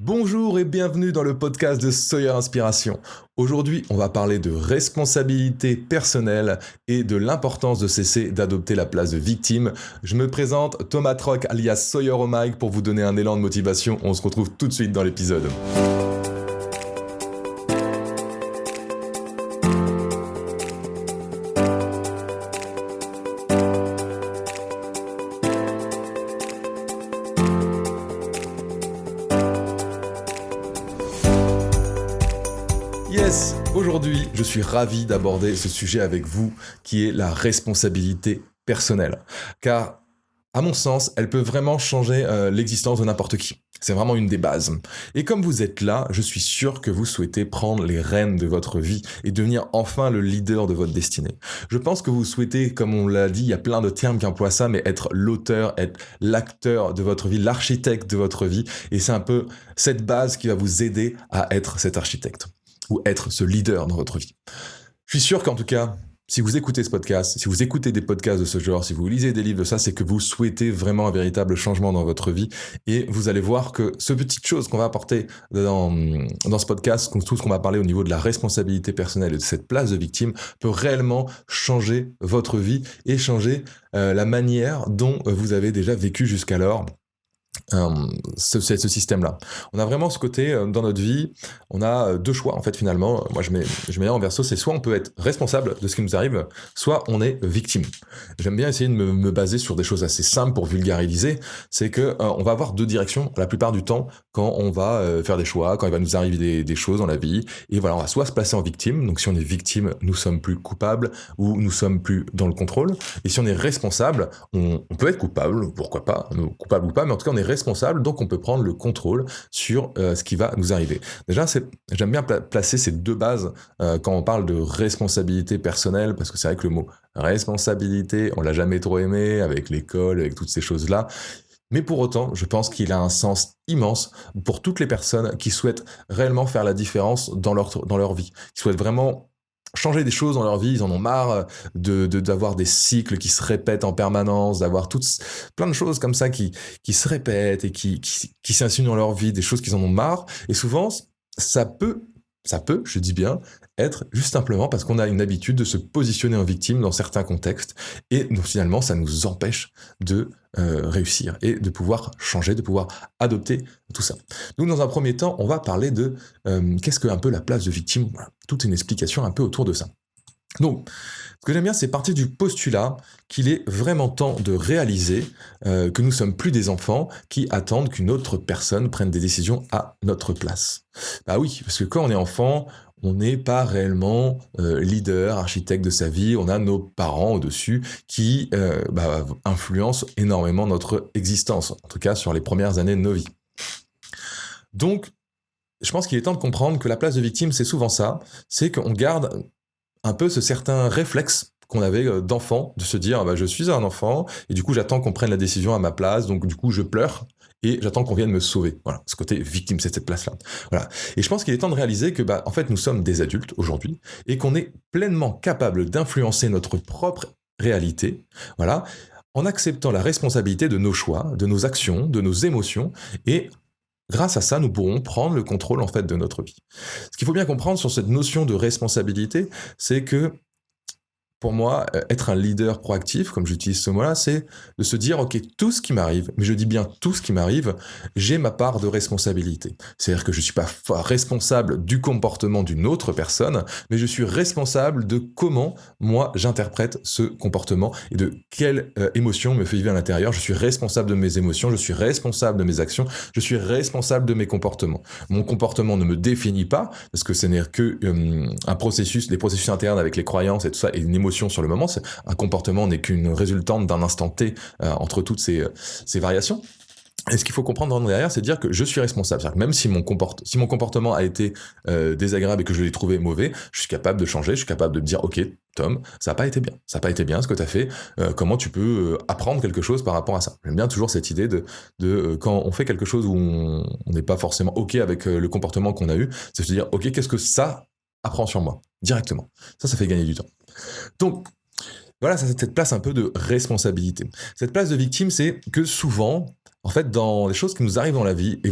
Bonjour et bienvenue dans le podcast de Sawyer Inspiration. Aujourd'hui, on va parler de responsabilité personnelle et de l'importance de cesser d'adopter la place de victime. Je me présente, Thomas Troc alias Sawyer au mic pour vous donner un élan de motivation. On se retrouve tout de suite dans l'épisode. Yes, aujourd'hui, je suis ravi d'aborder ce sujet avec vous qui est la responsabilité personnelle. Car, à mon sens, elle peut vraiment changer l'existence de n'importe qui. C'est vraiment une des bases. Et comme vous êtes là, je suis sûr que vous souhaitez prendre les rênes de votre vie et devenir enfin le leader de votre destinée. Je pense que vous souhaitez, comme on l'a dit, il y a plein de termes qui emploient ça, mais être l'auteur, être l'acteur de votre vie, l'architecte de votre vie. Et c'est un peu cette base qui va vous aider à être cet architecte ou être ce leader dans votre vie. Je suis sûr qu'en tout cas, si vous écoutez ce podcast, si vous écoutez des podcasts de ce genre, si vous lisez des livres de ça, c'est que vous souhaitez vraiment un véritable changement dans votre vie et vous allez voir que ce petite chose qu'on va apporter dans ce podcast, tout ce qu'on va parler au niveau de la responsabilité personnelle et de cette place de victime peut réellement changer votre vie et changer la manière dont vous avez déjà vécu jusqu'alors. Ce système-là. On a vraiment ce côté dans notre vie, on a deux choix en fait finalement. Moi je mets en verso, c'est soit on peut être responsable de ce qui nous arrive, soit on est victime. J'aime bien essayer de me baser sur des choses assez simples pour vulgariser, c'est que on va avoir deux directions la plupart du temps quand on va faire des choix, quand il va nous arriver des choses dans la vie, et voilà, on va soit se placer en victime, donc si on est victime, nous sommes plus coupables ou nous sommes plus dans le contrôle, et si on est responsable, on peut être coupable, pourquoi pas, coupable ou pas, mais en tout cas on est responsable, donc on peut prendre le contrôle sur ce qui va nous arriver. Déjà, j'aime bien placer ces deux bases quand on parle de responsabilité personnelle, parce que c'est vrai que le mot responsabilité, on l'a jamais trop aimé avec l'école, avec toutes ces choses-là. Mais pour autant, je pense qu'il a un sens immense pour toutes les personnes qui souhaitent réellement faire la différence dans leur vie, qui souhaitent vraiment changer des choses dans leur vie, ils en ont marre d'avoir des cycles qui se répètent en permanence, d'avoir plein de choses comme ça qui se répètent et qui s'insinuent dans leur vie, des choses qu'ils en ont marre. Et souvent, ça peut, je dis bien, être juste simplement parce qu'on a une habitude de se positionner en victime dans certains contextes. Et donc, finalement, ça nous empêche de réussir et de pouvoir changer, de pouvoir adopter tout ça. Donc, dans un premier temps, on va parler de qu'est-ce que un peu la place de victime. Voilà, toute une explication un peu autour de ça. Donc, ce que j'aime bien, c'est partir du postulat qu'il est vraiment temps de réaliser que nous sommes plus des enfants qui attendent qu'une autre personne prenne des décisions à notre place. Bah oui, parce que quand on est enfant, on n'est pas réellement leader, architecte de sa vie, on a nos parents au-dessus qui influencent énormément notre existence, en tout cas sur les premières années de nos vies. Donc, je pense qu'il est temps de comprendre que la place de victime, c'est souvent ça, c'est qu'on garde un peu ce certain réflexe qu'on avait d'enfant, de se dire je suis un enfant, et du coup j'attends qu'on prenne la décision à ma place, donc du coup je pleure, et j'attends qu'on vienne me sauver. Voilà, ce côté victime, c'est cette place-là. Voilà. Et je pense qu'il est temps de réaliser que en fait nous sommes des adultes aujourd'hui, et qu'on est pleinement capable d'influencer notre propre réalité, voilà, en acceptant la responsabilité de nos choix, de nos actions, de nos émotions, et grâce à ça, nous pourrons prendre le contrôle en fait de notre vie. Ce qu'il faut bien comprendre sur cette notion de responsabilité, c'est que pour moi, être un leader proactif, comme j'utilise ce mot-là, c'est de se dire, ok, tout ce qui m'arrive, mais je dis bien tout ce qui m'arrive, j'ai ma part de responsabilité. C'est-à-dire que je ne suis pas responsable du comportement d'une autre personne, mais je suis responsable de comment, moi, j'interprète ce comportement et de quelle émotion me fait vivre à l'intérieur. Je suis responsable de mes émotions, je suis responsable de mes actions, je suis responsable de mes comportements. Mon comportement ne me définit pas, parce que ce n'est que un processus, les processus internes avec les croyances et tout ça, et une émotion sur le moment, un comportement n'est qu'une résultante d'un instant T entre toutes ces variations. Et ce qu'il faut comprendre derrière, c'est de dire que je suis responsable. C'est-à-dire que même si mon comportement a été désagréable et que je l'ai trouvé mauvais, je suis capable de changer, je suis capable de me dire, ok, Tom, ça n'a pas été bien. Ça n'a pas été bien ce que tu as fait. Comment tu peux apprendre quelque chose par rapport à ça? J'aime bien toujours cette idée de quand on fait quelque chose où on n'est pas forcément ok avec le comportement qu'on a eu, c'est de se dire, ok, qu'est-ce que ça apprend sur moi? Directement. Ça fait gagner du temps. Donc, voilà, ça c'est cette place un peu de responsabilité. Cette place de victime, c'est que souvent, En fait, dans les choses qui nous arrivent dans la vie, et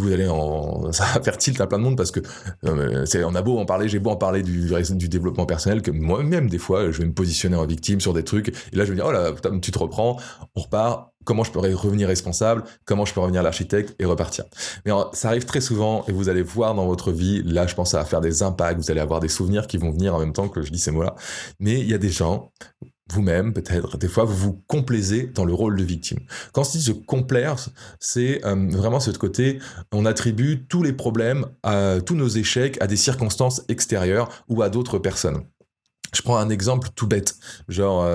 ça va faire tilt à plein de monde parce que on a beau en parler, j'ai beau en parler du développement personnel, que moi-même, des fois, je vais me positionner en victime sur des trucs, et là, je vais me dire, oh là, putain, tu te reprends, on repart, comment je peux revenir responsable, comment je peux revenir l'architecte et repartir. Mais ça arrive très souvent, et vous allez voir dans votre vie, là, je pense que ça va faire des impacts, vous allez avoir des souvenirs qui vont venir en même temps que je dis ces mots-là, mais il y a des gens, vous-même, peut-être, des fois, vous vous complaisez dans le rôle de victime. Quand on se dit se complaire, c'est vraiment ce côté, on attribue tous les problèmes, tous nos échecs à des circonstances extérieures ou à d'autres personnes. Je prends un exemple tout bête, genre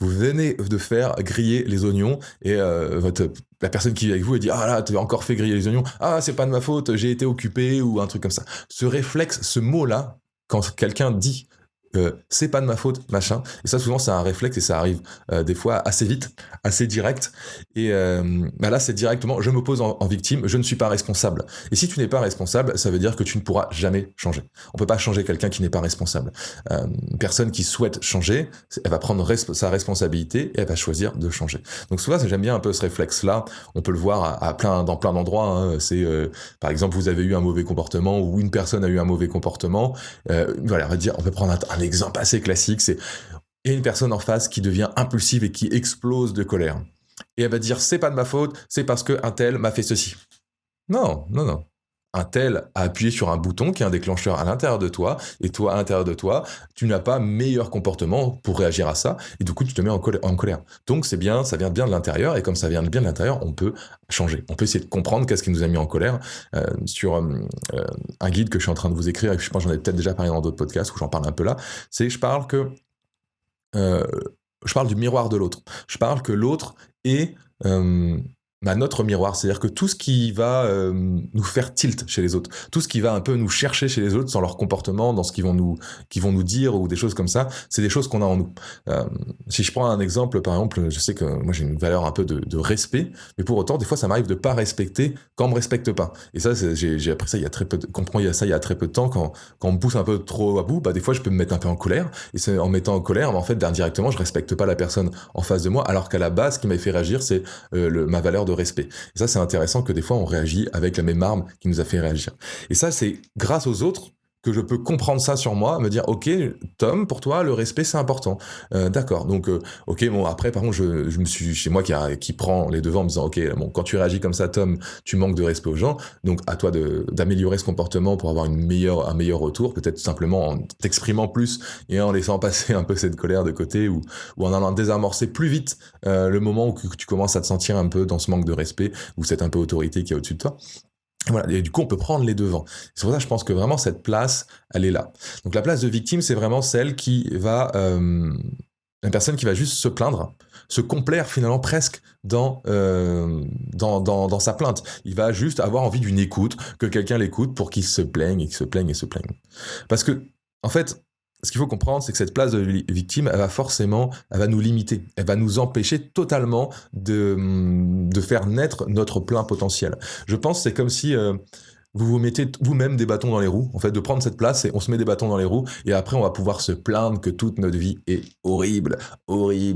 vous venez de faire griller les oignons et la personne qui est avec vous elle dit ah là tu as encore fait griller les oignons, ah c'est pas de ma faute, j'ai été occupé ou un truc comme ça. Ce réflexe, ce mot-là, quand quelqu'un dit c'est pas de ma faute, machin. Et ça, souvent, c'est un réflexe et ça arrive des fois assez vite, assez direct. Et là, c'est directement, je me pose en victime, je ne suis pas responsable. Et si tu n'es pas responsable, ça veut dire que tu ne pourras jamais changer. On peut pas changer quelqu'un qui n'est pas responsable. Une personne qui souhaite changer, elle va prendre sa responsabilité et elle va choisir de changer. Donc souvent, j'aime bien un peu ce réflexe-là. On peut le voir dans plein d'endroits. Hein. C'est, par exemple, vous avez eu un mauvais comportement ou une personne a eu un mauvais comportement. Voilà, on peut prendre un exemple assez classique, c'est il y a une personne en face qui devient impulsive et qui explose de colère. Et elle va dire c'est pas de ma faute, c'est parce que un tel m'a fait ceci. Non. Un tel a appuyé sur un bouton qui est un déclencheur à l'intérieur de toi, et toi, à l'intérieur de toi, tu n'as pas meilleur comportement pour réagir à ça, et du coup, tu te mets en colère. Donc, c'est bien, ça vient bien de l'intérieur, et comme ça vient bien de l'intérieur, on peut changer. On peut essayer de comprendre qu'est-ce qui nous a mis en colère sur un guide que je suis en train de vous écrire, et je pense que j'en ai peut-être déjà parlé dans d'autres podcasts, où j'en parle un peu là, je parle du miroir de l'autre. Je parle que l'autre est notre miroir, c'est-à-dire que tout ce qui va nous faire tilt chez les autres, tout ce qui va un peu nous chercher chez les autres dans leur comportement, dans ce qu'ils vont nous dire ou des choses comme ça, c'est des choses qu'on a en nous. Si je prends un exemple, par exemple, je sais que moi j'ai une valeur un peu de respect, mais pour autant, des fois, ça m'arrive de pas respecter quand on me respecte pas. Et ça, j'ai appris ça il y a très peu de temps, quand on me pousse un peu trop à bout, des fois, je peux me mettre un peu en colère, et c'est en me mettant en colère, en fait, indirectement, je respecte pas la personne en face de moi, alors qu'à la base, ce qui m'a fait réagir, c'est ma valeur de respect. Et ça, c'est intéressant que des fois, on réagit avec la même arme qui nous a fait réagir. Et ça, c'est grâce aux autres que je peux comprendre ça sur moi, me dire, ok, Tom, pour toi, le respect, c'est important. D'accord. Donc, ok, bon, après, par contre, je me suis, chez moi qui prend les devants en me disant, ok, bon, quand tu réagis comme ça, Tom, tu manques de respect aux gens. Donc, à toi d'améliorer ce comportement pour avoir un meilleur retour, peut-être simplement en t'exprimant plus et en laissant passer un peu cette colère de côté ou en allant désamorcer plus vite le moment où tu commences à te sentir un peu dans ce manque de respect ou cette un peu autorité qui est au-dessus de toi. Voilà, et du coup, on peut prendre les devants. C'est pour ça que je pense que vraiment cette place, elle est là. Donc la place de victime, c'est vraiment celle qui va... une personne qui va juste se plaindre, se complaire finalement presque dans sa plainte. Il va juste avoir envie d'une écoute, que quelqu'un l'écoute pour qu'il se plaigne et qu'il se plaigne et se plaigne. Parce que, en fait, ce qu'il faut comprendre, c'est que cette place de victime, elle va nous limiter. Elle va nous empêcher totalement de faire naître notre plein potentiel. Je pense que c'est comme si vous vous mettez vous-même des bâtons dans les roues, en fait, de prendre cette place et on se met des bâtons dans les roues et après on va pouvoir se plaindre que toute notre vie est horrible,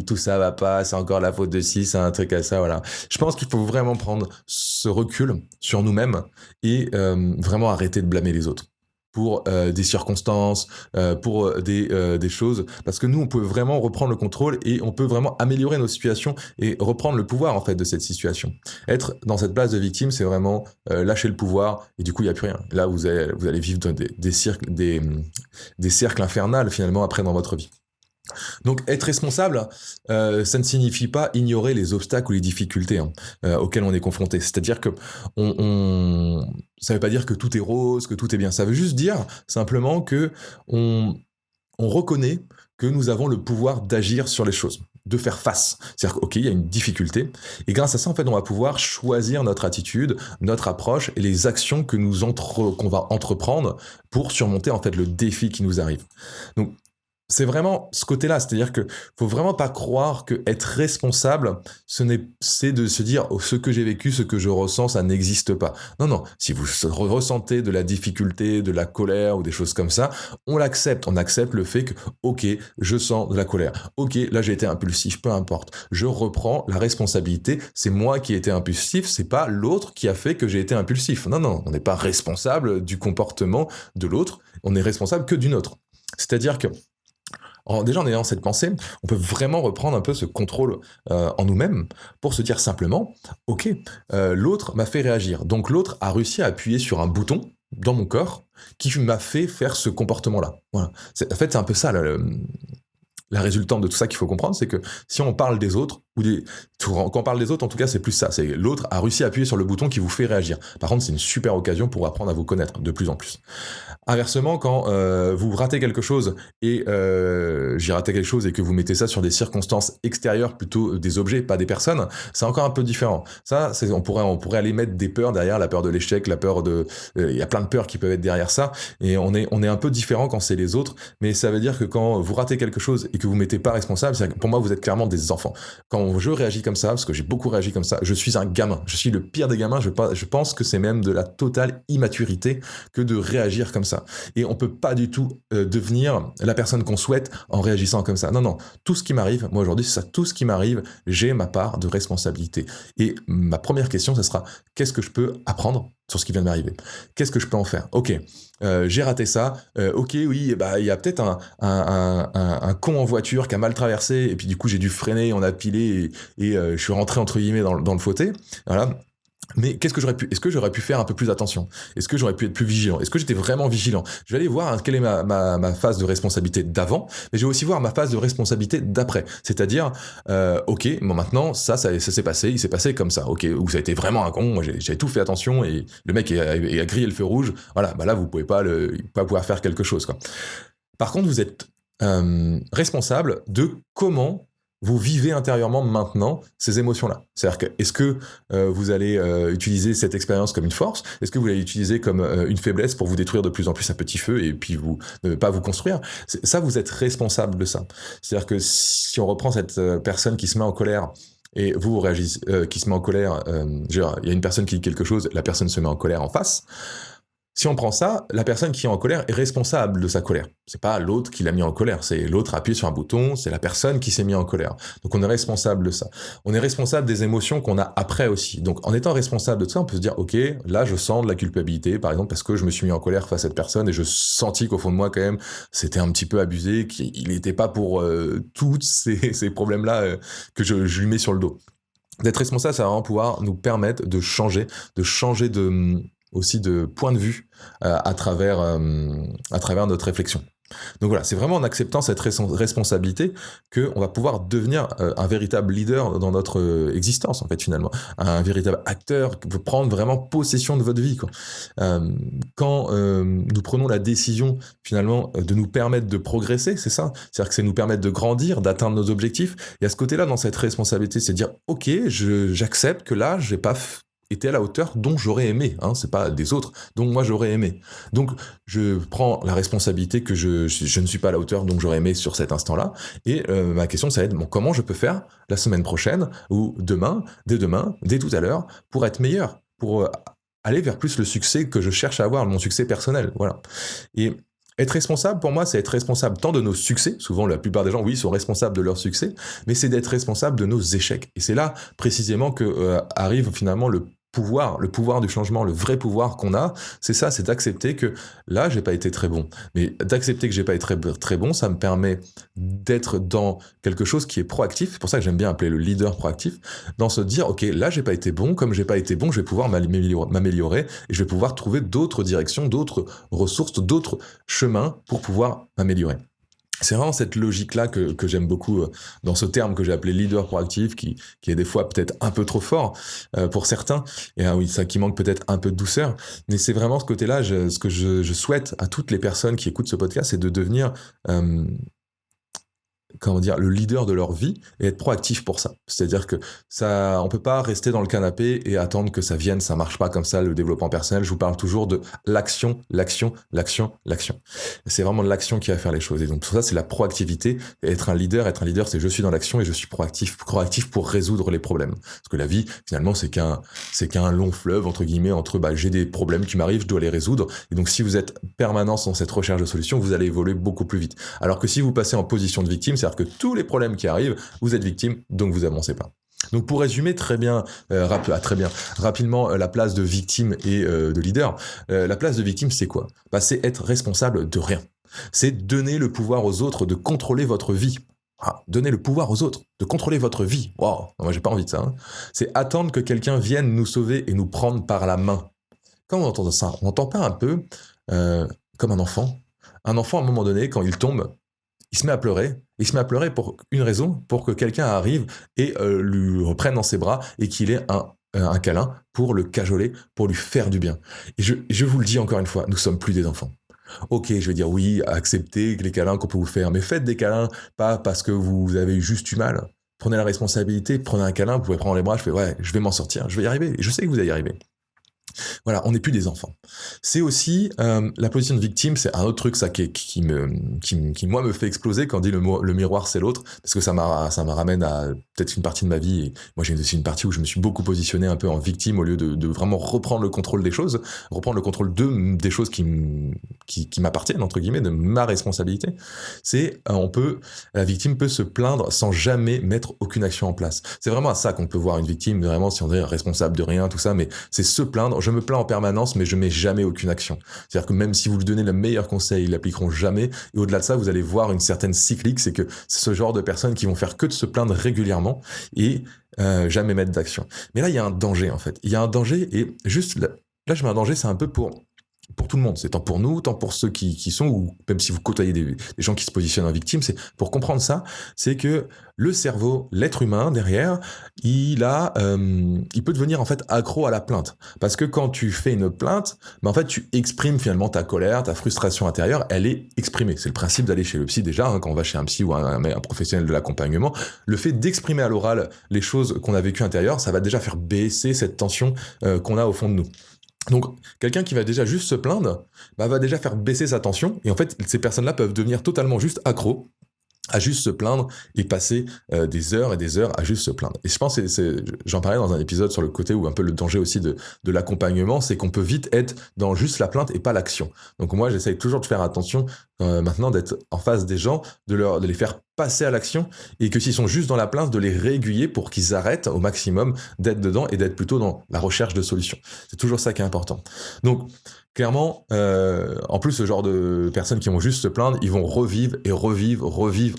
tout ça va pas, c'est encore la faute de ci, c'est un truc à ça, voilà. Je pense qu'il faut vraiment prendre ce recul sur nous-mêmes et vraiment arrêter de blâmer les autres pour des circonstances, pour des choses, parce que nous, on peut vraiment reprendre le contrôle et on peut vraiment améliorer nos situations et reprendre le pouvoir, en fait, de cette situation. Être dans cette place de victime, c'est vraiment lâcher le pouvoir et du coup, il n'y a plus rien. Là, vous allez vivre des cercles infernales, finalement, après dans votre vie. Donc être responsable, ça ne signifie pas ignorer les obstacles ou les difficultés auxquelles on est confronté. C'est-à-dire que ça ne veut pas dire que tout est rose, que tout est bien. Ça veut juste dire simplement que on reconnaît que nous avons le pouvoir d'agir sur les choses, de faire face. C'est-à-dire qu'il y a une difficulté, et grâce à ça, en fait, on va pouvoir choisir notre attitude, notre approche et les actions que qu'on va entreprendre pour surmonter en fait le défi qui nous arrive. Donc c'est vraiment ce côté-là, c'est-à-dire que faut vraiment pas croire que être responsable, c'est de se dire oh, ce que j'ai vécu, ce que je ressens, ça n'existe pas. Non, non. Si vous ressentez de la difficulté, de la colère ou des choses comme ça, on l'accepte. On accepte le fait que ok, je sens de la colère. Ok, là j'ai été impulsif, peu importe. Je reprends la responsabilité. C'est moi qui ai été impulsif, c'est pas l'autre qui a fait que j'ai été impulsif. Non, non, on n'est pas responsable du comportement de l'autre. On est responsable que du nôtre. C'est-à-dire que déjà en ayant cette pensée, on peut vraiment reprendre un peu ce contrôle en nous-mêmes pour se dire simplement, ok, l'autre m'a fait réagir. Donc l'autre a réussi à appuyer sur un bouton dans mon corps qui m'a fait faire ce comportement-là. Voilà. En fait, c'est un peu ça la résultante de tout ça qu'il faut comprendre, c'est que si on parle des autres, quand on parle des autres, en tout cas, c'est plus ça. C'est l'autre a réussi à appuyer sur le bouton qui vous fait réagir. Par contre, c'est une super occasion pour apprendre à vous connaître de plus en plus. Inversement, quand vous ratez quelque chose et j'ai raté quelque chose et que vous mettez ça sur des circonstances extérieures, plutôt des objets, pas des personnes, c'est encore un peu différent. Ça, on pourrait aller mettre des peurs derrière, la peur de l'échec, la peur de, il y a plein de peurs qui peuvent être derrière ça, et on est un peu différent quand c'est les autres. Mais ça veut dire que quand vous ratez quelque chose et que vous mettez pas responsable, c'est-à-dire que pour moi, vous êtes clairement des enfants. Quand je réagis comme ça, parce que j'ai beaucoup réagi comme ça, je suis un gamin. Je suis le pire des gamins. Je pense que c'est même de la totale immaturité que de réagir comme ça. Et on peut pas du tout devenir la personne qu'on souhaite en réagissant comme ça. Non, non. Tout ce qui m'arrive, moi aujourd'hui, c'est ça. Tout ce qui m'arrive, j'ai ma part de responsabilité. Et ma première question, ce sera qu'est-ce que je peux apprendre sur ce qui vient de m'arriver? Qu'est-ce que je peux en faire? Ok, j'ai raté ça. Ok, oui, bah il y a peut-être un con en voiture qui a mal traversé et puis du coup j'ai dû freiner, on a pilé et je suis rentré entre guillemets dans le fauteuil. Voilà. Mais est-ce que j'aurais pu faire un peu plus attention? Est-ce que j'aurais pu être plus vigilant? Est-ce que j'étais vraiment vigilant? Je vais aller voir quelle est ma phase de responsabilité d'avant, mais je vais aussi voir ma phase de responsabilité d'après. C'est-à-dire, ok, bon maintenant, ça s'est passé, il s'est passé comme ça, ok, ou ça a été vraiment un con, moi j'ai tout fait attention et le mec a grillé le feu rouge, voilà, bah là vous pouvez pas pouvoir faire quelque chose, quoi. Par contre, vous êtes responsable de comment vous vivez intérieurement maintenant ces émotions-là. C'est-à-dire que est-ce que vous allez utiliser cette expérience comme une force? Est-ce que vous allez l'utiliser comme une faiblesse pour vous détruire de plus en plus à petit feu et puis ne pas vous construire? Ça, vous êtes responsable de ça. C'est-à-dire que si on reprend cette personne qui se met en colère et vous réagissez, qui se met en colère, il y a une personne qui dit quelque chose, la personne se met en colère en face. Si on prend ça, la personne qui est en colère est responsable de sa colère. C'est pas l'autre qui l'a mis en colère, c'est l'autre a appuyé sur un bouton, c'est la personne qui s'est mis en colère. Donc on est responsable de ça. On est responsable des émotions qu'on a après aussi. Donc en étant responsable de tout ça, on peut se dire, ok, là je sens de la culpabilité, par exemple parce que je me suis mis en colère face à cette personne et je sentis qu'au fond de moi quand même, c'était un petit peu abusé, qu'il n'était pas pour tous ces problèmes-là que je lui mets sur le dos. D'être responsable, ça va vraiment pouvoir nous permettre de changer aussi de point de vue à travers notre réflexion. Donc voilà, c'est vraiment en acceptant cette responsabilité qu'on va pouvoir devenir un véritable leader dans notre existence, en fait, finalement. Un véritable acteur qui peut prendre vraiment possession de votre vie, quoi. Quand nous prenons la décision, finalement, de nous permettre de progresser, c'est ça. C'est-à-dire que c'est nous permettre de grandir, d'atteindre nos objectifs. Il y a ce côté-là dans cette responsabilité, c'est de dire, ok, j'accepte que là, j'ai pas était à la hauteur dont j'aurais aimé, hein, c'est pas des autres, dont moi j'aurais aimé. Donc je prends la responsabilité que je ne suis pas à la hauteur dont j'aurais aimé sur cet instant-là, et ma question ça va être, bon, comment je peux faire la semaine prochaine, ou demain, dès tout à l'heure, pour être meilleur, pour aller vers plus le succès que je cherche à avoir, mon succès personnel, voilà. Et être responsable, pour moi, c'est être responsable tant de nos succès, souvent la plupart des gens, oui, sont responsables de leurs succès, mais c'est d'être responsable de nos échecs. Et c'est là, précisément, que arrive finalement le pouvoir du changement, le vrai pouvoir qu'on a, c'est ça, c'est d'accepter que là, j'ai pas été très bon. Mais d'accepter que j'ai pas été très, très bon, ça me permet d'être dans quelque chose qui est proactif. C'est pour ça que j'aime bien appeler le leader proactif, dans se dire, ok, là, j'ai pas été bon, comme j'ai pas été bon, je vais pouvoir m'améliorer et je vais pouvoir trouver d'autres directions, d'autres ressources, d'autres chemins pour pouvoir m'améliorer. C'est vraiment cette logique-là que j'aime beaucoup dans ce terme que j'ai appelé leader proactif, qui est des fois peut-être un peu trop fort pour certains, et oui, ça qui manque peut-être un peu de douceur, mais c'est vraiment ce côté-là, ce que je souhaite à toutes les personnes qui écoutent ce podcast, c'est de devenir comment dire, le leader de leur vie et être proactif pour ça. C'est-à-dire que ça, on peut pas rester dans le canapé et attendre que ça vienne, ça marche pas comme ça, le développement personnel. Je vous parle toujours de l'action, l'action, l'action, l'action. C'est vraiment de l'action qui va faire les choses. Et donc, tout ça, c'est la proactivité. Et être un leader, c'est je suis dans l'action et je suis proactif pour résoudre les problèmes. Parce que la vie, finalement, c'est qu'un long fleuve, entre guillemets, entre, j'ai des problèmes qui m'arrivent, je dois les résoudre. Et donc, si vous êtes permanent dans cette recherche de solutions, vous allez évoluer beaucoup plus vite. Alors que si vous passez en position de victime, c'est-à-dire que tous les problèmes qui arrivent, vous êtes victime, donc vous avancez pas. Donc pour résumer très bien, rapidement la place de victime et de leader, la place de victime c'est quoi ? C'est être responsable de rien. C'est donner le pouvoir aux autres de contrôler votre vie. Donner le pouvoir aux autres de contrôler votre vie. Waouh, moi j'ai pas envie de ça. Hein. C'est attendre que quelqu'un vienne nous sauver et nous prendre par la main. Quand on entend ça, on n'entend pas un peu comme un enfant. Un enfant, à un moment donné, quand il tombe, il se met à pleurer. Il se met à pleurer pour une raison, pour que quelqu'un arrive et lui reprenne dans ses bras et qu'il ait un câlin pour le cajoler, pour lui faire du bien. Et je vous le dis encore une fois, nous sommes plus des enfants. Ok, je vais dire oui, acceptez les câlins qu'on peut vous faire, mais faites des câlins, pas parce que vous avez juste du mal. Prenez la responsabilité, prenez un câlin, vous pouvez prendre les bras, je vais m'en sortir, je vais y arriver, et je sais que vous allez y arriver. Voilà, on n'est plus des enfants. C'est aussi la position de victime, c'est un autre truc ça qui moi me fait exploser quand on dit le miroir c'est l'autre, parce que ça me ramène à peut-être une partie de ma vie. Et moi j'ai aussi une partie où je me suis beaucoup positionné un peu en victime au lieu de vraiment reprendre le contrôle des choses, reprendre le contrôle des choses qui m'appartiennent entre guillemets, de ma responsabilité. C'est la victime peut se plaindre sans jamais mettre aucune action en place. C'est vraiment à ça qu'on peut voir une victime, vraiment si on est responsable de rien tout ça, mais c'est se plaindre. Je me plains en permanence, mais je mets jamais aucune action. C'est-à-dire que même si vous lui donnez le meilleur conseil, ils l'appliqueront jamais. Et au-delà de ça, vous allez voir une certaine cyclique, c'est que c'est ce genre de personnes qui vont faire que de se plaindre régulièrement et jamais mettre d'action. Mais là, il y a un danger en fait. Il y a un danger et juste là je mets un danger, c'est un peu pour tout le monde. C'est tant pour nous, tant pour ceux qui sont, ou même si vous côtoyez des gens qui se positionnent en victime, c'est pour comprendre ça, c'est que le cerveau, l'être humain derrière, il peut devenir en fait accro à la plainte. Parce que quand tu fais une plainte, en fait tu exprimes finalement ta colère, ta frustration intérieure, elle est exprimée. C'est le principe d'aller chez le psy déjà, quand on va chez un psy ou un professionnel de l'accompagnement. Le fait d'exprimer à l'oral les choses qu'on a vécues intérieures, ça va déjà faire baisser cette tension qu'on a au fond de nous. Donc, quelqu'un qui va déjà juste se plaindre, va déjà faire baisser sa tension, et en fait, ces personnes-là peuvent devenir totalement juste accros à juste se plaindre et passer des heures et des heures à juste se plaindre. Et je pense j'en parlais dans un épisode sur le côté où un peu le danger aussi de l'accompagnement, c'est qu'on peut vite être dans juste la plainte et pas l'action. Donc moi, j'essaye toujours de faire attention maintenant d'être en face des gens, de les faire passer à l'action, et que s'ils sont juste dans la plainte, de les réaiguiller pour qu'ils arrêtent au maximum d'être dedans et d'être plutôt dans la recherche de solutions. C'est toujours ça qui est important. Donc, clairement, en plus, ce genre de personnes qui vont juste se plaindre, ils vont revivre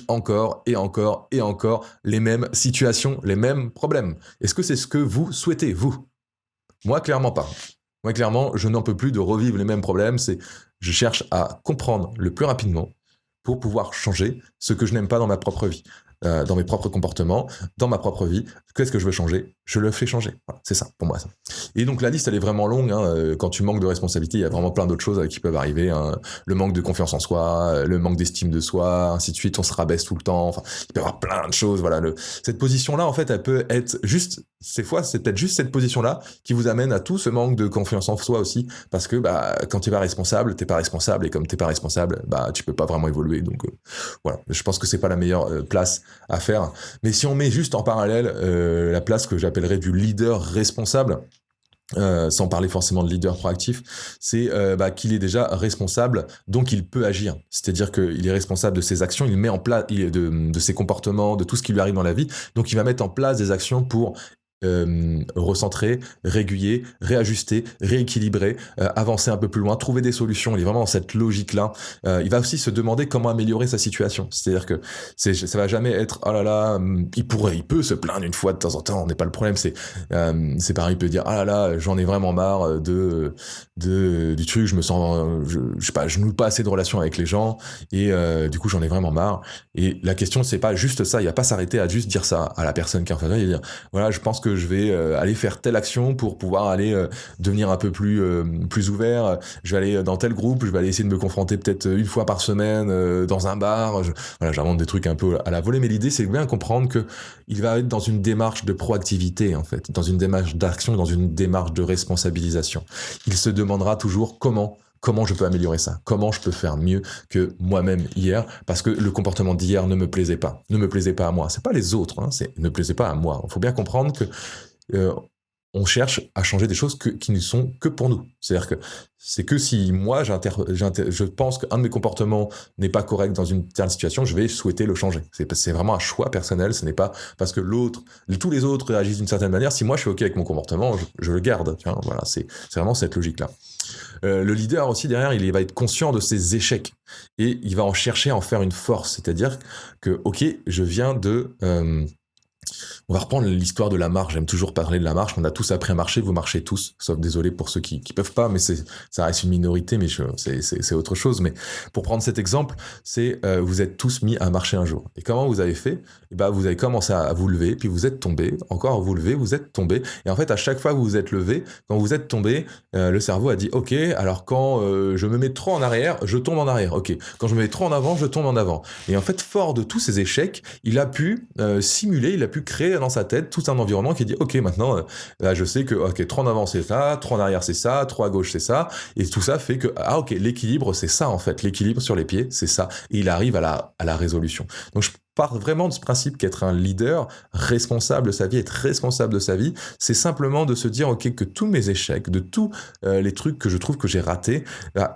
encore et encore et encore les mêmes situations, les mêmes problèmes. Est-ce que c'est ce que vous souhaitez, vous ? Moi, clairement pas. Moi, clairement, je n'en peux plus de revivre les mêmes problèmes. Je cherche à comprendre le plus rapidement pour pouvoir changer ce que je n'aime pas dans ma propre vie. Dans mes propres comportements, dans ma propre vie. Qu'est-ce que je veux changer ? Je le fais changer. Voilà, c'est ça, pour moi. Ça. Et donc la liste, elle est vraiment longue. Quand tu manques de responsabilité, il y a vraiment plein d'autres choses qui peuvent arriver. Le manque de confiance en soi, le manque d'estime de soi, ainsi de suite. On se rabaisse tout le temps. Enfin, il peut y avoir plein de choses. Voilà, cette position-là, en fait, elle peut être juste... Ces fois, c'est peut-être juste cette position-là qui vous amène à tout ce manque de confiance en soi aussi. Parce que quand t'es pas responsable. Et comme t'es pas responsable, tu peux pas vraiment évoluer. Donc voilà, je pense que c'est pas la meilleure place à faire. Mais si on met juste en parallèle la place que j'appellerais du leader responsable, sans parler forcément de leader proactif, c'est qu'il est déjà responsable, donc il peut agir. C'est-à-dire qu'il est responsable de ses actions, il met en place de ses comportements, de tout ce qui lui arrive dans la vie, donc il va mettre en place des actions pour recentrer, réguler, réajuster, rééquilibrer, avancer un peu plus loin, trouver des solutions. Il est vraiment dans cette logique-là. Il va aussi se demander comment améliorer sa situation. C'est-à-dire que ça va jamais être oh là là, il peut se plaindre une fois de temps en temps. On n'est pas le problème. C'est pareil, il peut dire ah là là, j'en ai vraiment marre du truc. Je me sens, je sais pas, je noue pas assez de relations avec les gens et du coup j'en ai vraiment marre. Et la question c'est pas juste ça. Il y a pas s'arrêter à juste dire ça à la personne qui est en face de lui et dire voilà, je pense que que je vais aller faire telle action pour pouvoir aller devenir un peu plus ouvert. Je vais aller dans tel groupe, je vais aller essayer de me confronter peut-être une fois par semaine dans un bar. Voilà, j'invente des trucs un peu à la volée, mais l'idée c'est bien comprendre que il va être dans une démarche de proactivité en fait, dans une démarche d'action, dans une démarche de responsabilisation. Il se demandera toujours comment je peux améliorer ça, comment je peux faire mieux que moi-même hier, parce que le comportement d'hier ne me plaisait pas à moi. C'est pas les autres, ne plaisait pas à moi. Il faut bien comprendre que on cherche à changer des choses qui ne sont que pour nous. C'est-à-dire que c'est que si moi, je pense qu'un de mes comportements n'est pas correct dans une telle situation, je vais souhaiter le changer. C'est vraiment un choix personnel, ce n'est pas parce que tous les autres réagissent d'une certaine manière. Si moi, je suis OK avec mon comportement, je le garde. Voilà, c'est vraiment cette logique-là. Le leader aussi, derrière, il va être conscient de ses échecs et il va en chercher à en faire une force. C'est-à-dire que, OK, je viens de... on va reprendre l'histoire de la marche. J'aime toujours parler de la marche. On a tous appris à marcher. Vous marchez tous. Sauf désolé pour ceux qui peuvent pas, mais ça reste une minorité, mais c'est autre chose. Mais pour prendre cet exemple, vous êtes tous mis à marcher un jour. Et comment vous avez fait? Vous avez commencé à vous lever, puis vous êtes tombé. Encore vous levez, vous êtes tombé. Et en fait, à chaque fois que vous vous êtes levé, quand vous êtes tombé, le cerveau a dit OK. Alors quand je me mets trop en arrière, je tombe en arrière. OK. Quand je me mets trop en avant, je tombe en avant. Et en fait, fort de tous ces échecs, il a pu simuler, il a pu créer dans sa tête tout un environnement qui dit OK, maintenant là je sais que OK, trop en avant c'est ça, trop en arrière c'est ça, trop à gauche c'est ça, et tout ça fait que OK, l'équilibre c'est ça en fait, l'équilibre sur les pieds c'est ça, et il arrive à la résolution. Donc je pars vraiment de ce principe qu'être un leader responsable de sa vie, être responsable de sa vie, c'est simplement de se dire OK, que tous mes échecs, de tous les trucs que je trouve que j'ai ratés,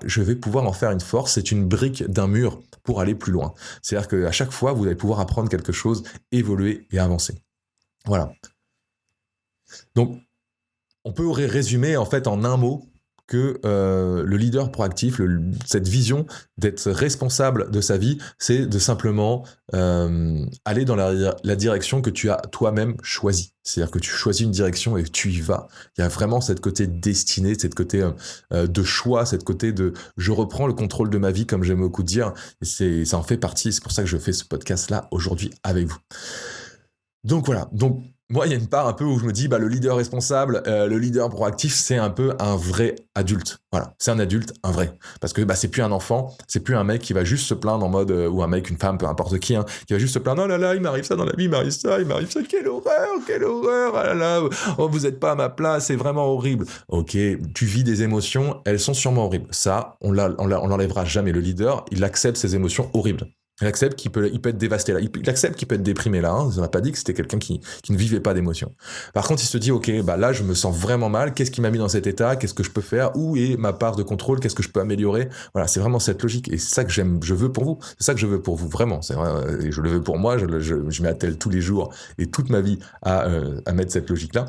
je vais pouvoir en faire une force, c'est une brique d'un mur pour aller plus loin. C'est-à-dire qu'à chaque fois, vous allez pouvoir apprendre quelque chose, évoluer et avancer. Voilà. Donc, on peut résumer en fait en un mot que le leader proactif, cette vision d'être responsable de sa vie, c'est de simplement aller dans la direction que tu as toi-même choisie. C'est-à-dire que tu choisis une direction et tu y vas. Il y a vraiment cette côté destinée, cette côté de choix, cette côté de je reprends le contrôle de ma vie, comme j'aime beaucoup dire. Et ça en fait partie. C'est pour ça que je fais ce podcast-là aujourd'hui avec vous. Donc voilà. Donc moi, il y a une part un peu où je me dis, le leader responsable, le leader proactif, c'est un peu un vrai adulte. Voilà, c'est un adulte, un vrai. Parce que c'est plus un enfant, c'est plus un mec qui va juste se plaindre en mode, ou un mec, une femme, peu importe qui, qui va juste se plaindre, oh là là, il m'arrive ça dans la vie, il m'arrive ça, quelle horreur, oh là là, oh, vous êtes pas à ma place, c'est vraiment horrible. Ok, tu vis des émotions, elles sont sûrement horribles. Ça, on l'enlèvera jamais. Le leader, il accepte ses émotions horribles. Il accepte qu'il peut être dévasté là. Il accepte qu'il peut être déprimé là. On n'a pas dit que c'était quelqu'un qui ne vivait pas d'émotions. Par contre, il se dit, OK, là, je me sens vraiment mal. Qu'est-ce qui m'a mis dans cet état? Qu'est-ce que je peux faire? Où est ma part de contrôle? Qu'est-ce que je peux améliorer? Voilà, c'est vraiment cette logique. Et c'est ça que je veux pour vous. C'est ça que je veux pour vous, vraiment. C'est vrai, je le veux pour moi. Je m'attelle tous les jours et toute ma vie à mettre cette logique-là.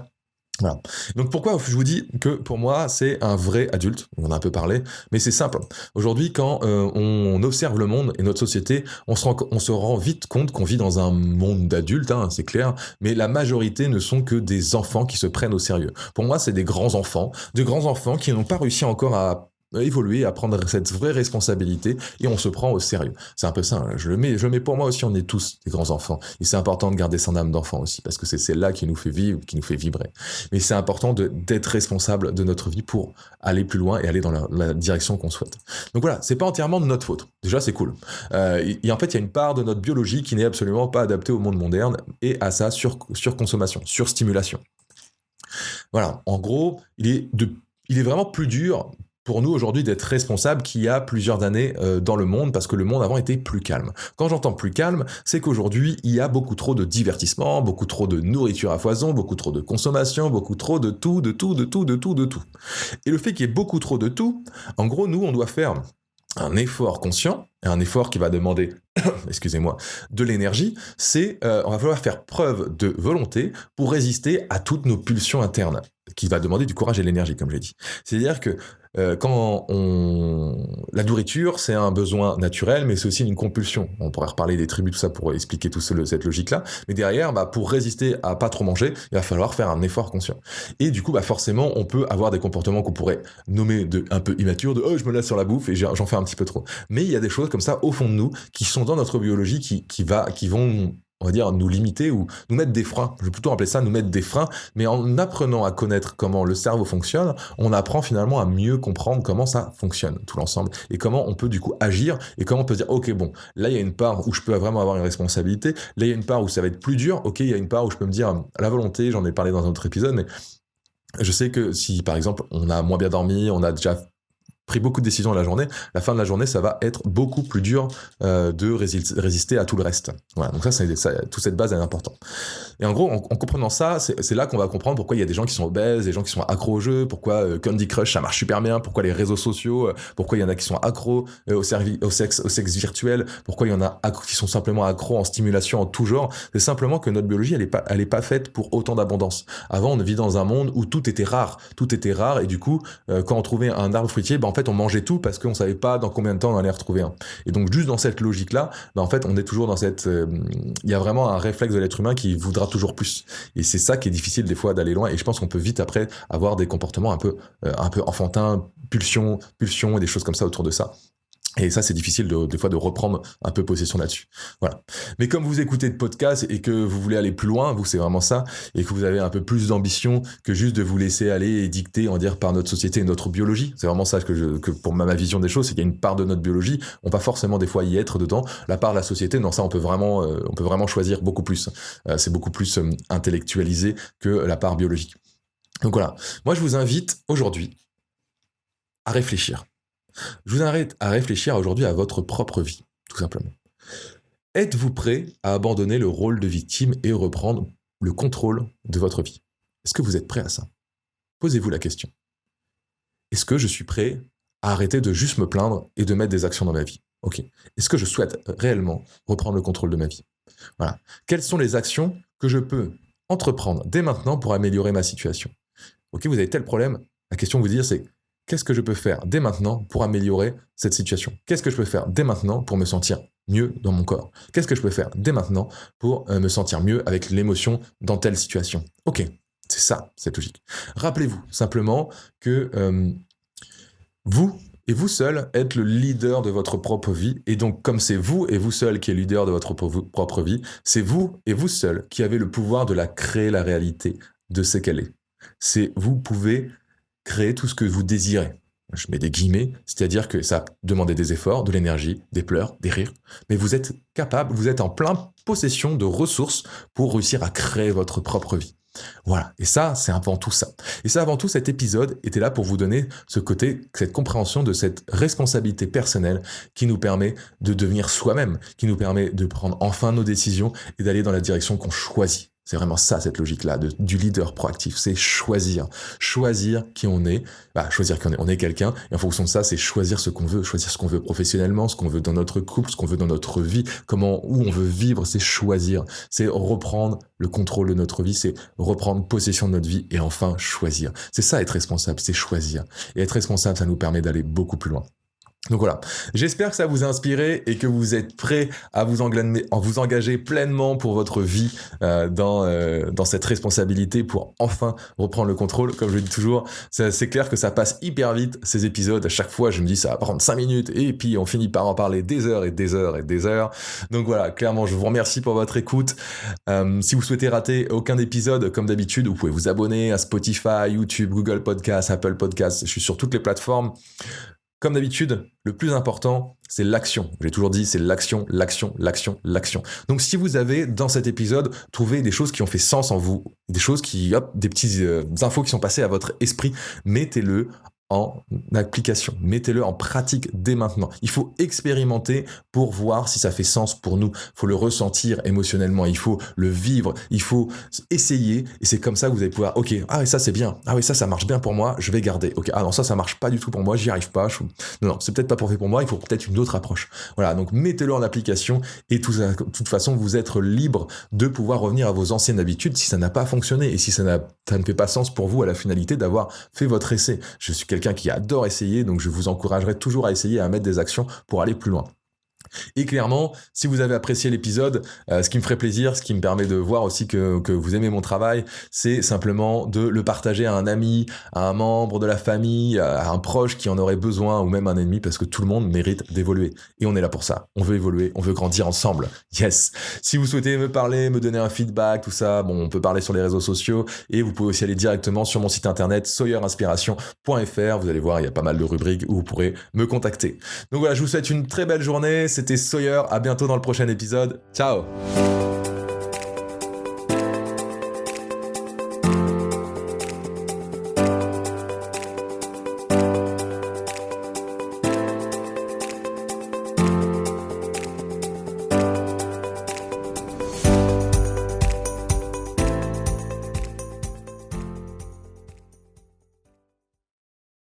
Voilà. Donc pourquoi je vous dis que pour moi c'est un vrai adulte, on en a un peu parlé, mais c'est simple. Aujourd'hui quand on observe le monde et notre société, on se rend vite compte qu'on vit dans un monde d'adultes, c'est clair, mais la majorité ne sont que des enfants qui se prennent au sérieux. Pour moi c'est des grands enfants qui n'ont pas réussi encore à évoluer, à prendre cette vraie responsabilité et on se prend au sérieux. C'est un peu ça, je le mets pour moi aussi, on est tous des grands enfants et c'est important de garder son âme d'enfant aussi parce que c'est celle-là qui nous fait vivre, qui nous fait vibrer. Mais c'est important d'être responsable de notre vie pour aller plus loin et aller dans la direction qu'on souhaite. Donc voilà, c'est pas entièrement de notre faute. Déjà, c'est cool. Et en fait, il y a une part de notre biologie qui n'est absolument pas adaptée au monde moderne et à sa surconsommation, surstimulation. Voilà, en gros, il est vraiment plus dur pour nous aujourd'hui d'être responsable qu'il y a plusieurs années dans le monde parce que le monde avant était plus calme. Quand j'entends plus calme, c'est qu'aujourd'hui il y a beaucoup trop de divertissement, beaucoup trop de nourriture à foison, beaucoup trop de consommation, beaucoup trop de tout. Et le fait qu'il y ait beaucoup trop de tout, en gros nous on doit faire un effort conscient, un effort qui va demander, excusez-moi, de l'énergie, on va falloir faire preuve de volonté pour résister à toutes nos pulsions internes, qui va demander du courage et de l'énergie, comme j'ai dit. C'est-à-dire que la nourriture, c'est un besoin naturel, mais c'est aussi une compulsion. On pourrait reparler des tribus, tout ça, pour expliquer cette logique-là. Mais derrière, pour résister à pas trop manger, il va falloir faire un effort conscient. Et du coup, forcément, on peut avoir des comportements qu'on pourrait nommer un peu immatures, de je me laisse sur la bouffe et j'en fais un petit peu trop. Mais il y a des choses comme ça au fond de nous qui sont dans notre biologie qui vont on va dire, nous limiter ou nous mettre des freins. Je vais plutôt appeler ça nous mettre des freins, mais en apprenant à connaître comment le cerveau fonctionne, on apprend finalement à mieux comprendre comment ça fonctionne, tout l'ensemble, et comment on peut du coup agir, et comment on peut dire, ok, bon, là il y a une part où je peux vraiment avoir une responsabilité, là il y a une part où ça va être plus dur, ok, il y a une part où je peux me dire, la volonté, j'en ai parlé dans un autre épisode, mais je sais que si par exemple on a moins bien dormi, on a déjà pris beaucoup de décisions à la journée, la fin de la journée, ça va être beaucoup plus dur de résister à tout le reste. Voilà, donc toute cette base est importante. Et en gros, en comprenant ça, c'est là qu'on va comprendre pourquoi il y a des gens qui sont obèses, des gens qui sont accros au jeu, pourquoi Candy Crush, ça marche super bien, pourquoi les réseaux sociaux, pourquoi il y en a qui sont accros au sexe virtuel, pourquoi il y en a qui sont simplement accros en stimulation en tout genre. C'est simplement que notre biologie, elle est pas faite pour autant d'abondance. Avant, on vit dans un monde où tout était rare, et du coup, quand on trouvait un arbre fruitier, en fait, on mangeait tout parce qu'on savait pas dans combien de temps on allait retrouver un. Et donc, juste dans cette logique-là, en fait, on est toujours dans cette... Il y a vraiment un réflexe de l'être humain qui voudra toujours plus. Et c'est ça qui est difficile des fois d'aller loin. Et je pense qu'on peut vite après avoir des comportements un peu enfantins, pulsions et des choses comme ça autour de ça. Et ça, c'est difficile des fois de reprendre un peu possession là-dessus. Voilà. Mais comme vous écoutez de podcasts et que vous voulez aller plus loin, vous, c'est vraiment ça, et que vous avez un peu plus d'ambition que juste de vous laisser aller et dicter, on va dire, par notre société et notre biologie. C'est vraiment ça que pour ma vision des choses, c'est qu'il y a une part de notre biologie, on va forcément des fois y être dedans. La part de la société, non, ça, on peut vraiment choisir beaucoup plus. C'est beaucoup plus intellectualisé que la part biologique. Donc voilà. Moi, je vous invite aujourd'hui à réfléchir. Je vous invite à réfléchir aujourd'hui à votre propre vie, tout simplement. Êtes-vous prêt à abandonner le rôle de victime et reprendre le contrôle de votre vie? Est-ce que vous êtes prêt à ça? Posez-vous la question. Est-ce que je suis prêt à arrêter de juste me plaindre et de mettre des actions dans ma vie? Ok. Est-ce que je souhaite réellement reprendre le contrôle de ma vie? Voilà. Quelles sont les actions que je peux entreprendre dès maintenant pour améliorer ma situation? Ok, vous avez tel problème, la question que vous dire c'est: qu'est-ce que je peux faire dès maintenant pour améliorer cette situation? Qu'est-ce que je peux faire dès maintenant pour me sentir mieux dans mon corps? Qu'est-ce que je peux faire dès maintenant pour me sentir mieux avec l'émotion dans telle situation? Ok, c'est ça, cette logique. Rappelez-vous simplement que vous et vous seul êtes le leader de votre propre vie. Et donc, comme c'est vous et vous seul qui êtes leader de votre propre vie, c'est vous et vous seul qui avez le pouvoir de la créer la réalité de ce qu'elle est. Vous pouvez créer tout ce que vous désirez. Je mets des guillemets, c'est-à-dire que ça demande des efforts, de l'énergie, des pleurs, des rires, mais vous êtes capable, vous êtes en pleine possession de ressources pour réussir à créer votre propre vie. Voilà, et ça, c'est avant tout ça. Et ça, avant tout, cet épisode était là pour vous donner ce côté, cette compréhension de cette responsabilité personnelle qui nous permet de devenir soi-même, qui nous permet de prendre enfin nos décisions et d'aller dans la direction qu'on choisit. C'est vraiment ça, cette logique-là, du leader proactif. C'est choisir. Choisir qui on est. Choisir qui on est. On est quelqu'un. Et en fonction de ça, c'est choisir ce qu'on veut. Choisir ce qu'on veut professionnellement, ce qu'on veut dans notre couple, ce qu'on veut dans notre vie, où on veut vivre. C'est choisir. C'est reprendre le contrôle de notre vie. C'est reprendre possession de notre vie et enfin choisir. C'est ça, être responsable. C'est choisir. Et être responsable, ça nous permet d'aller beaucoup plus loin. Donc voilà, j'espère que ça vous a inspiré et que vous êtes prêts à vous engager pleinement pour votre vie dans cette responsabilité pour enfin reprendre le contrôle. Comme je le dis toujours, c'est clair que ça passe hyper vite ces épisodes. À chaque fois, je me dis ça va prendre 5 minutes et puis on finit par en parler des heures et des heures et des heures. Donc voilà, clairement, je vous remercie pour votre écoute. Si vous souhaitez rater aucun épisode, comme d'habitude, vous pouvez vous abonner à Spotify, YouTube, Google Podcasts, Apple Podcasts. Je suis sur toutes les plateformes. Comme d'habitude, le plus important, c'est l'action. J'ai toujours dit, c'est l'action, l'action, l'action, l'action. Donc si vous avez, dans cet épisode, trouvé des choses qui ont fait sens en vous, des choses des petites infos qui sont passées à votre esprit, mettez-le en application, mettez-le en pratique dès maintenant. Il faut expérimenter pour voir si ça fait sens pour nous. Il faut le ressentir émotionnellement, il faut le vivre, il faut essayer, et c'est comme ça que vous allez pouvoir, ok, ah oui, ça c'est bien, ah oui, ça marche bien pour moi, je vais garder, ok, ah non, ça marche pas du tout pour moi, j'y arrive pas, non, c'est peut-être pas parfait pour moi, il faut peut-être une autre approche. Voilà, donc mettez-le en application, et de toute façon, vous êtes libre de pouvoir revenir à vos anciennes habitudes si ça n'a pas fonctionné, et si ça ne fait pas sens pour vous à la finalité d'avoir fait votre essai. Je suis quelqu'un qui adore essayer, donc je vous encouragerai toujours à essayer, à mettre des actions pour aller plus loin. Et clairement, si vous avez apprécié l'épisode, ce qui me ferait plaisir, ce qui me permet de voir aussi que vous aimez mon travail, c'est simplement de le partager à un ami, à un membre de la famille, à un proche qui en aurait besoin, ou même un ennemi, parce que tout le monde mérite d'évoluer. Et on est là pour ça. On veut évoluer, on veut grandir ensemble. Yes. Si vous souhaitez me parler, me donner un feedback, tout ça, bon, on peut parler sur les réseaux sociaux, et vous pouvez aussi aller directement sur mon site internet sawyerinspiration.fr. Vous allez voir, il y a pas mal de rubriques où vous pourrez me contacter. Donc voilà, je vous souhaite une très belle journée. C'était Sawyer, à bientôt dans le prochain épisode. Ciao!